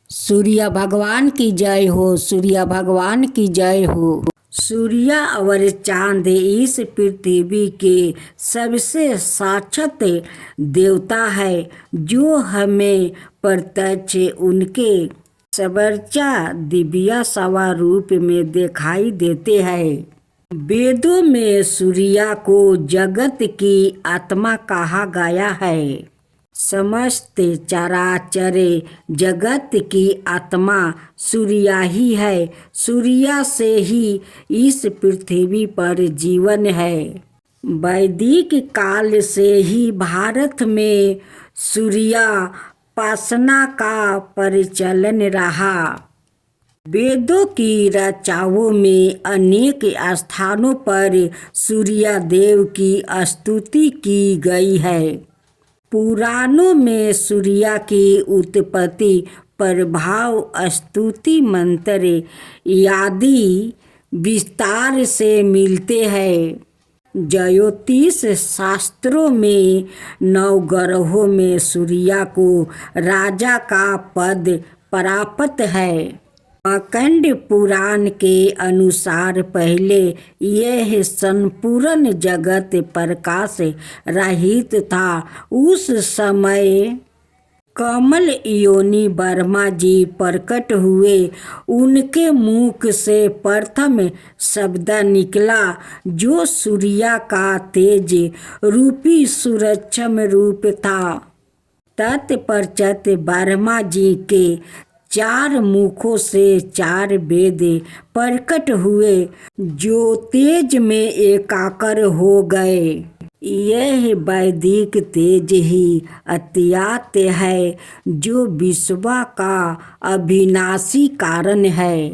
सूर्य भगवान की जय हो, सूर्य भगवान की जय हो। सूर्य और चांद इस पृथ्वी के सबसे साक्षात देवता है, जो हमें प्रत्यक्ष उनके सर्वोच्च दिव्य स्वरूप में दिखाई देते हैं। वेदों में सूर्य को जगत की आत्मा कहा गया है। समस्त चराचर जगत की आत्मा सूर्य ही है। सूर्य से ही इस पृथ्वी पर जीवन है। वैदिक काल से ही भारत में सूर्योपासना का प्रचलन रहा। वेदों की रचनाओं में अनेक स्थानों पर सूर्य देव की स्तुति की गई है। पुराणों में सूर्य की उत्पत्ति प्रभाव स्तुति मंत्र आदि विस्तार से मिलते हैं। ज्योतिष शास्त्रों में नवग्रहों में सूर्य को राजा का पद प्राप्त है। मार्कंड पुराण के अनुसार पहले यह संपूर्ण जगत प्रकाश रहित था। उस समय कमल योनि ब्रह्मा जी प्रकट हुए। उनके मुख से प्रथम शब्द निकला, जो सूर्य का तेज रूपी सूक्ष्म रूप था। तत्पश्चात ब्रह्मा जी के 4 मुखों से 4 वेद प्रकट हुए, जो तेज में एकाकार हो गए। यह वैदिक तेज ही अत्यात्म है, जो विश्व का अविनाशी कारण है।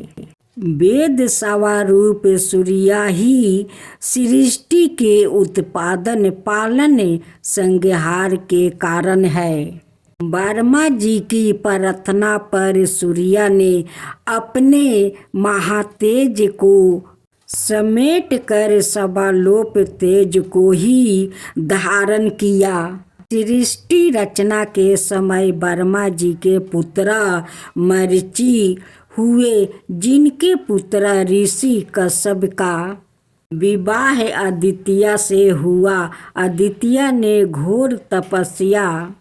वेद स्वरूप सूर्य ही सृष्टि के उत्पादन, पालन, संहार के कारण है। ब्रह्मा जी की प्रार्थना पर सूर्य ने अपने महातेज को समेट कर सर्वलोक तेज को ही धारण किया। सृष्टि रचना के समय ब्रह्मा जी के पुत्र मरीचि हुए, जिनके पुत्र ऋषि कश्यप का विवाह आदित्य से हुआ। आदित्य ने घोर तपस्या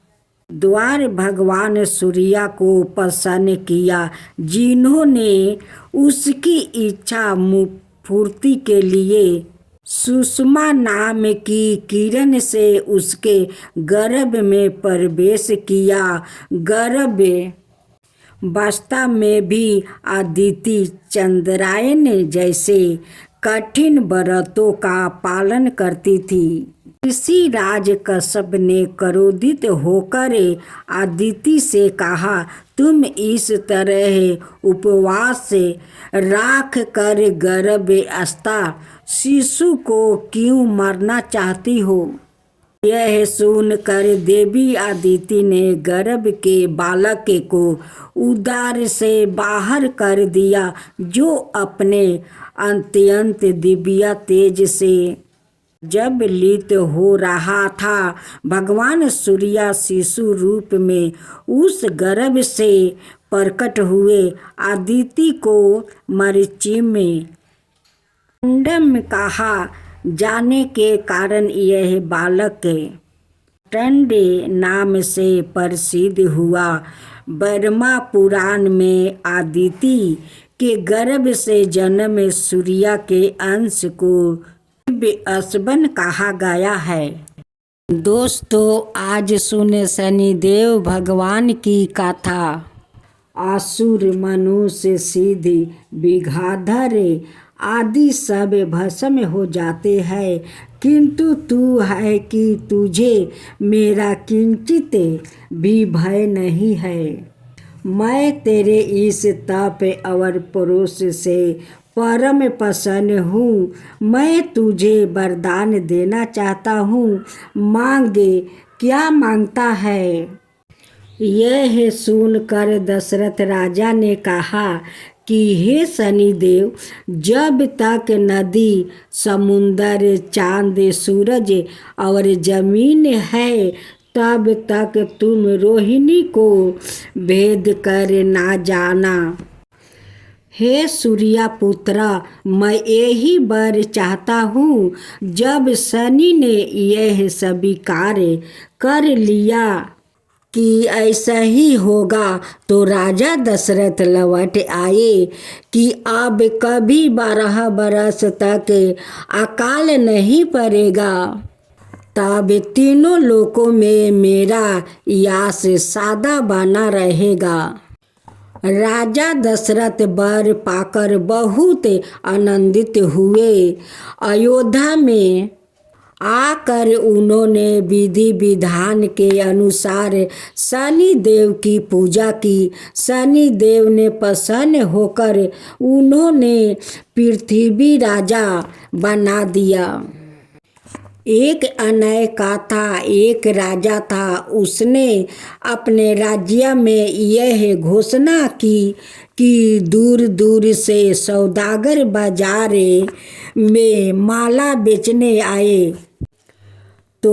द्वारा भगवान सूर्य को प्रसन्न किया, जिन्होंने उसकी इच्छा पूर्ति के लिए सुषमा नाम की किरण से उसके गर्भ में प्रवेश किया। गर्भ वास्तव में भी अदिति चंद्रायन जैसे कठिन व्रतों का पालन करती थी। ऋषि राज कश्यप ने क्रोधित होकर अदिति से कहा, तुम इस तरह उपवास राख कर गर्भस्थ शिशु को क्यों मारना चाहती हो? यह सुनकर देवी अदिति ने गर्भ के बालक को उदर से बाहर कर दिया, जो अपने अत्यंत दिव्य तेज से जब लीत हो रहा था। भगवान सूर्य शिशु रूप में उस गर्भ से प्रकट हुए। अदिति को मरीचि में टंडम कहा जाने के कारण यह बालक टंड नाम से प्रसिद्ध हुआ। ब्रह्मा पुराण में अदिति के गर्भ से जन्म सूर्य के अंश को दिव्य कहा गया है। दोस्तों, आज सुने शनिदेव भगवान की कथा। असुर, मनुष्य, सिद्धि, विद्याधर आदि सब भस्म हो जाते हैं, किंतु तू है कि तुझे मेरा किंचित भी भय नहीं है। मैं तेरे इस तप और परोस से परम प्रसन्न हूँ। मैं तुझे वरदान देना चाहता हूँ, मांग। क्या मांगता है? यह सुनकर दशरथ राजा ने कहा कि हे शनिदेव, जब तक नदी, समुंदर, चांद, सूरज और जमीन है, तब तक तुम रोहिणी को भेद कर ना जाना। हे सूर्या पुत्रा, मैं यही वर चाहता हूँ। जब शनि ने यह स्वीकार कर लिया कि ऐसा ही होगा तो राजा दशरथ लौट आए कि अब कभी 12 बरस तक अकाल नहीं पड़ेगा। तब तीनों लोकों में मेरा यश सदा बना रहेगा। राजा दशरथ वर पाकर बहुत आनंदित हुए। अयोध्या में आकर उन्होंने विधि विधान के अनुसार शनि देव की पूजा की। शनि देव ने प्रसन्न होकर उन्होंने पृथ्वी राजा बना दिया। एक अनय का था, एक राजा था। उसने अपने राज्य में यह घोषणा की कि दूर दूर से सौदागर बाजार में माला बेचने आए तो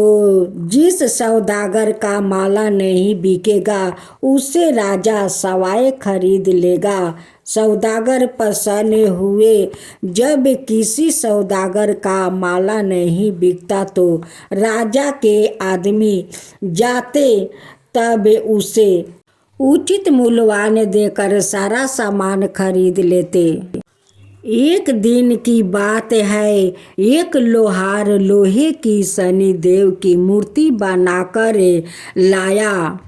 जिस सौदागर का माला नहीं बिकेगा उसे राजा सवाए खरीद लेगा। सौदागर प्रसन्न हुए। जब किसी सौदागर का माला नहीं बिकता तो राजा के आदमी जाते तब उसे उचित मूल्यवान देकर सारा सामान खरीद लेते। एक दिन की बात है, एक लोहार लोहे की शनि देव की मूर्ति बनाकर लाया।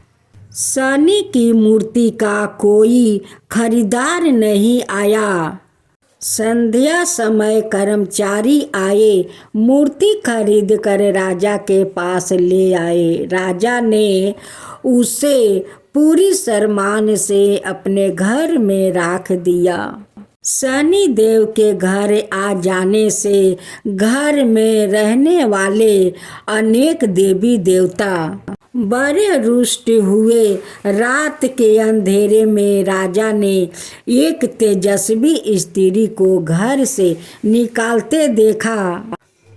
शनि की मूर्ति का कोई खरीदार नहीं आया। संध्या समय कर्मचारी आए, मूर्ति खरीद कर राजा के पास ले आए। राजा ने उसे पूरी सम्मान से अपने घर में रख दिया। शनि देव के घर आ जाने से घर में रहने वाले अनेक देवी देवता बड़े रुष्ट हुए। रात के अंधेरे में राजा ने एक तेजस्वी स्त्री को घर से निकालते देखा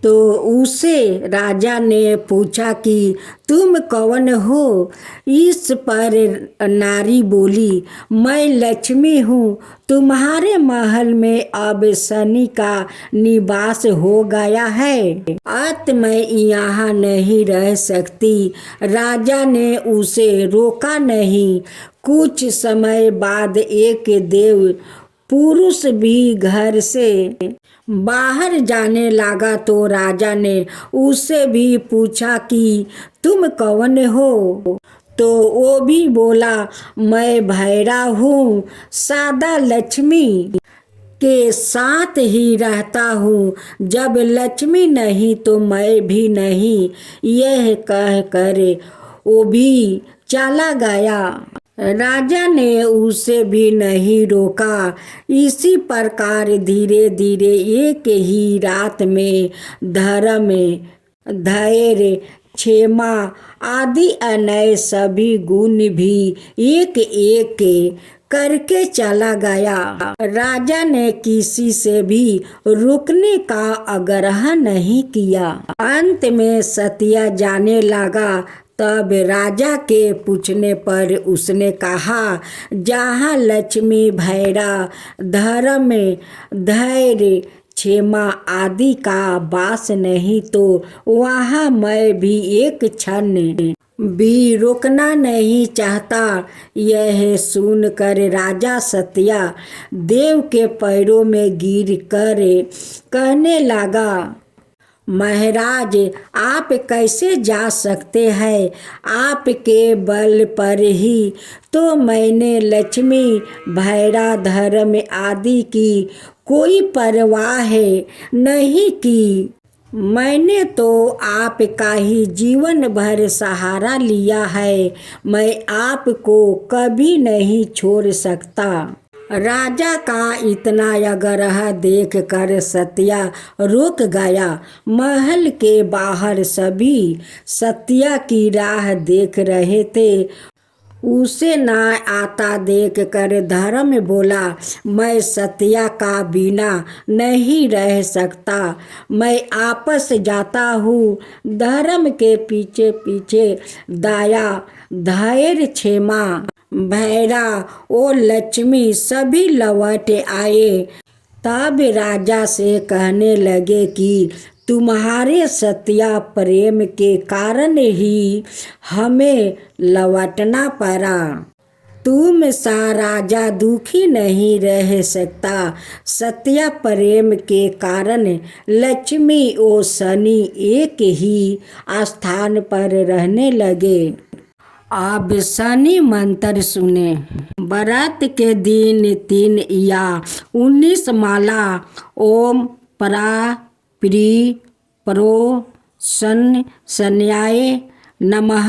तो उसे राजा ने पूछा कि तुम कौन हो? इस पर नारी बोली, मैं लक्ष्मी हूँ। तुम्हारे महल में अब शनि का निवास हो गया है, अत मैं यहाँ नहीं रह सकती। राजा ने उसे रोका नहीं। कुछ समय बाद एक देव पुरुष भी घर से बाहर जाने लगा तो राजा ने उससे भी पूछा कि तुम कौन हो? तो वो भी बोला, मैं भैरा हूँ, सादा लक्ष्मी के साथ ही रहता हूँ। जब लक्ष्मी नहीं तो मैं भी नहीं, यह कह कर वो भी चला गया। राजा ने उसे भी नहीं रोका। इसी प्रकार धीरे धीरे एक ही रात में धर्म, धैर्य, क्षमा आदि अनय सभी गुण भी एक एक करके चला गया। राजा ने किसी से भी रुकने का आग्रह नहीं किया। अंत में सत्या जाने लगा। तब राजा के पूछने पर उसने कहा, जहाँ लक्ष्मी, भैरा, धर्म, धैर्य, क्षमा आदि का वास नहीं तो वहाँ मैं भी एक क्षण भी रुकना नहीं चाहता। यह सुनकर राजा सत्या देव के पैरों में गिर कर कहने लगा, महाराज, आप कैसे जा सकते हैं? आपके बल पर ही तो मैंने लक्ष्मी, भैरा, धर्म आदि की कोई परवाह नहीं की। मैंने तो आपका ही जीवन भर सहारा लिया है। मैं आपको कभी नहीं छोड़ सकता। राजा का इतना आग्रह देख कर सत्या रुक गया। महल के बाहर सभी सत्या की राह देख रहे थे। उसे ना आता देख कर धर्म बोला, मैं सत्या का बिना नहीं रह सकता, मैं आपस जाता हूँ धर्म के पीछे पीछे। दया, धैर्य, क्षमा, भैरा ओ लक्ष्मी सभी लौट आए। तब राजा से कहने लगे कि तुम्हारे सत्या प्रेम के कारण ही हमें लौटना पड़ा। तुम सा राजा दुखी नहीं रह सकता। सत्या प्रेम के कारण लक्ष्मी और शनि एक ही स्थान पर रहने लगे। अब शनि मंत्र सुने। व्रत के दिन 3 या 19 माला ओम परा प्री परो शन शन्याय नमः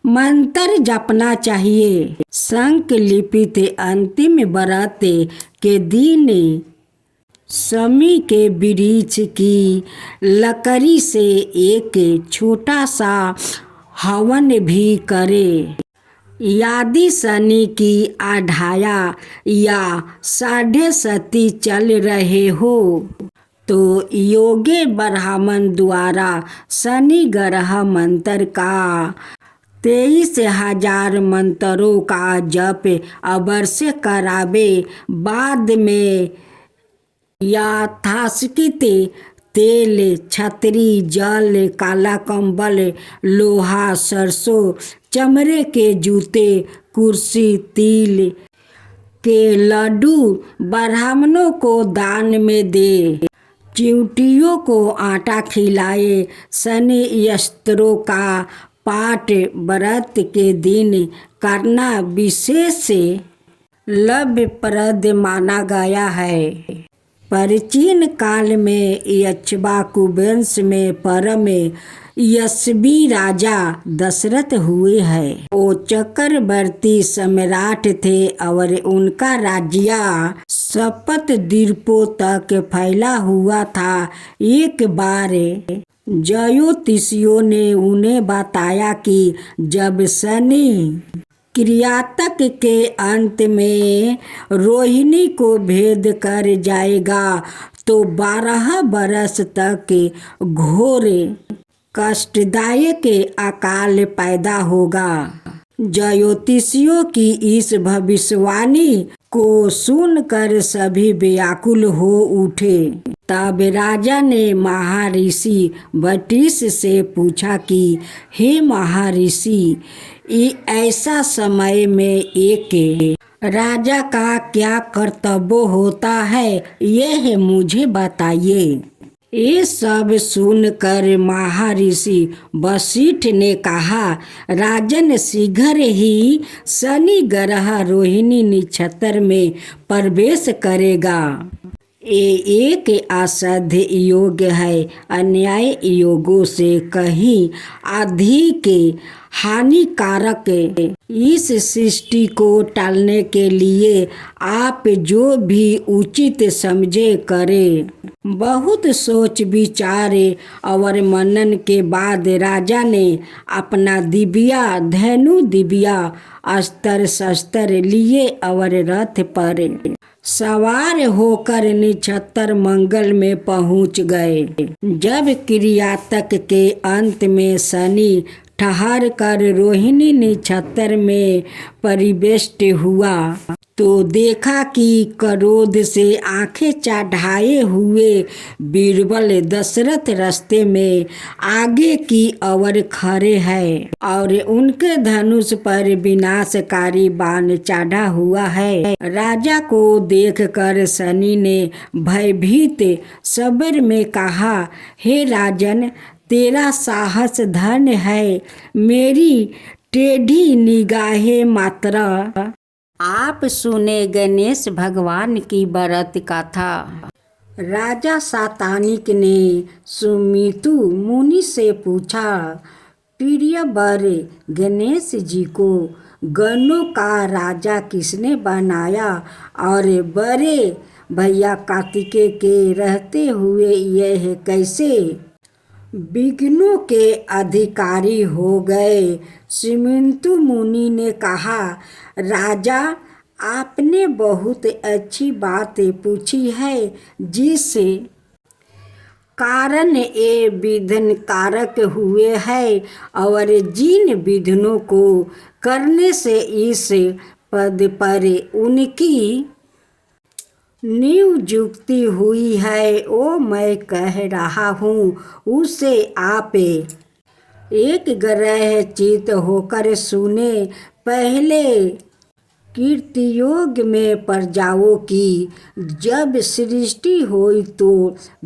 मंत्र जपना चाहिए। शंख लिपित अंतिम व्रत के दिन शमी के वृक्ष की लकड़ी से एक छोटा सा हवन भी करे। यदि शनि की 2.5 या 7.5 चल रहे हो तो योगे ब्राह्मण द्वारा शनि ग्रह मंत्र का 23,000 मंत्रों का जप अवश्य करावे। बाद में यथाशक्ति तेल, छतरी, जल, काला कंबल, लोहा, सरसों, चमड़े के जूते, कुर्सी, तिल के लड्डू ब्राह्मणों को दान में दे। चिंटियों को आटा खिलाए। शनि अस्त्रों का पाठ व्रत के दिन करना विशेष लाभप्रद माना गया है। प्राचीन काल में इक्ष्वाकु वंश में परम यशस्वी राजा दशरथ हुए हैं। वो चक्रवर्ती सम्राट थे और उनका राज्य 7 द्वीपों तक फैला हुआ था। एक बार ज्योतिषियों ने उन्हें बताया कि जब शनि क्रियातक के अंत में रोहिणी को भेद कर जाएगा तो 12 बरस तक घोर कष्टदायक अकाल पैदा होगा। ज्योतिषियों की इस भविष्यवाणी को सुनकर सभी व्याकुल हो उठे। तब राजा ने महर्षि वशिष्ठ से पूछा कि हे महर्षि, ऐसा समय में एक राजा का क्या कर्तव्य होता है, यह मुझे बताइए। ये सब सुनकर महर्षि वशिष्ठ ने कहा, राजन, शीघ्र ही शनि ग्रह रोहिणी नक्षत्र में प्रवेश करेगा। ये एक असाध्य योग है। अन्याय योगों से कहीं अधिक हानिकारक। इस सृष्टि को टालने के लिए आप जो भी उचित समझे करें। बहुत सोच विचार और मनन के बाद राजा ने अपना दिव्या धनु, दिव्या अस्त्र शस्त्र लिए और रथ पर सवार होकर नक्षत्र मंगल में पहुंच गए। जब क्रियातक के अंत में शनि ठहर कर रोहिणी नक्षत्र में परिवेष्ट हुआ तो देखा कि क्रोध से आंखें चढ़ाए हुए बीरबल दशरथ रास्ते में आगे की ओर खड़े हैं और उनके धनुष पर विनाशकारी बाण चढ़ा हुआ है। राजा को देखकर शनि ने भयभीत स्वर में कहा, हे राजन, तेरा साहस धन्य है, मेरी टेढ़ी निगाहें मात्र। आप सुने गणेश भगवान की व्रत कथा। राजा सातानिक ने सुमितु मुनि से पूछा, प्रिय वर गणेश जी को गणों का राजा किसने बनाया और बड़े भैया कार्तिकेय के रहते हुए यह कैसे विघ्नों के अधिकारी हो गए। सुमंतु मुनि ने कहा, राजा, आपने बहुत अच्छी बात पूछी है, जिस कारण ये विघ्न कारक हुए हैं और जिन विघ्नों को करने से इस पद पर उनकी नियुक्ति हुई है, वो मैं कह रहा हूँ। उसे आप एक ग्रह चित होकर सुने। पहले कीर्तियोग में प्रजाओं की जब सृष्टि हुई तो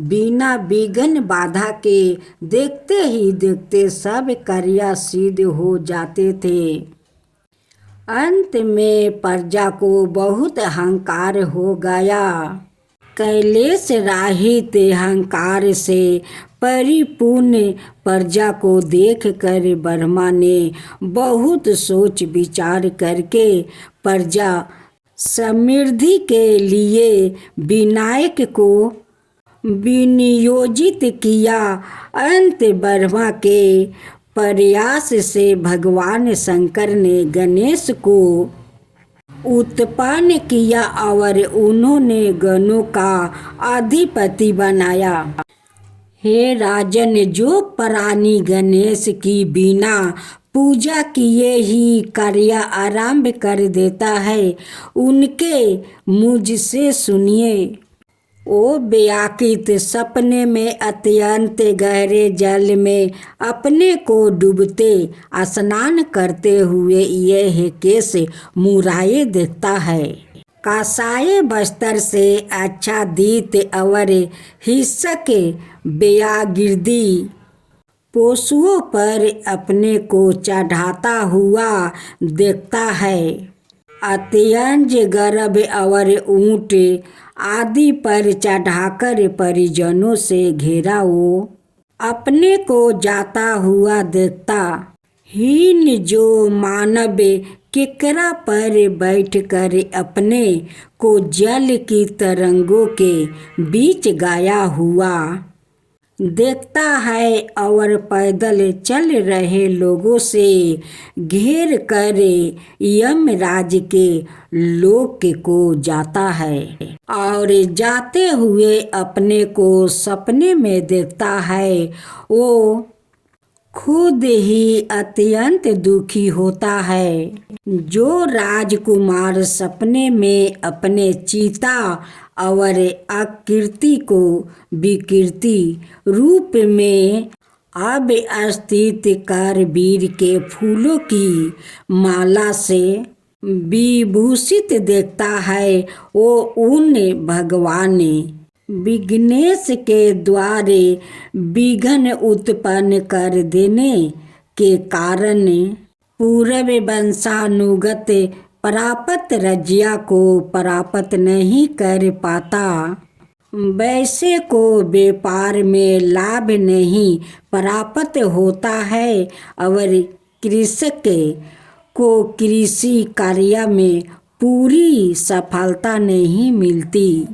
बिना विघ्न बाधा के देखते ही देखते सब कार्य सिद्ध हो जाते थे। अंत में प्रजा को बहुत अहंकार हो गया। कैलेश रहित अहंकार से परिपूर्ण प्रजा को देखकर ब्रह्मा ने बहुत सोच विचार करके प्रजा समृद्धि के लिए विनायक को विनियोजित किया। अंत ब्रह्मा के प्रयास से भगवान शंकर ने गणेश को उत्पन्न किया और उन्होंने गणों का अधिपति बनाया। हे राजन, जो प्राणी गणेश की बिना पूजा किए ही कार्य आरंभ कर देता है, उनके मुझसे सुनिए। ओ व्याकृत सपने में अत्यंत गहरे जल में अपने को डूबते स्नान करते हुए यह केस मुराए देखता है। कासाय बस्तर से आच्छादित और हिस्सक व्यागिर्दी पशुओं पर अपने को चढ़ाता हुआ देखता है। अत्यंत गर्भ और ऊंट आदि पर चढ़ाकर परिजनों से घेरा वो अपने को जाता हुआ देखता। हीन जो मानव केकरा पर बैठकर अपने को जल की तरंगों के बीच गाया हुआ देखता है और पैदल चल रहे लोगों से घेर कर यमराज के लोक को जाता है और जाते हुए अपने को सपने में देखता है। वो खुद ही अत्यंत दुखी होता है। जो राजकुमार सपने में अपने चिता और आकृति को विकृति रूप में अब स्थित कारवीर के फूलों की माला से विभूषित देखता है, वो उन भगवान विघ्नेश के द्वारे विघ्न उत्पन्न कर देने के कारण पूर्व वंशानुगत प्राप्त रज्या को प्राप्त नहीं कर पाता। वैसे को व्यापार में लाभ नहीं प्राप्त होता है और कृषक को कृषि कार्य में पूरी सफलता नहीं मिलती।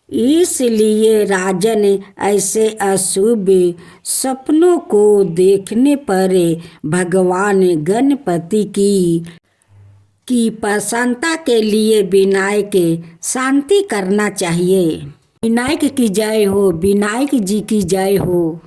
इसलिए राजन ऐसे अशुभ सपनों को देखने पर भगवान गणपति की प्रसन्नता के लिए विनायक शांति करना चाहिए। विनायक की जय हो, विनायक जी की जय हो।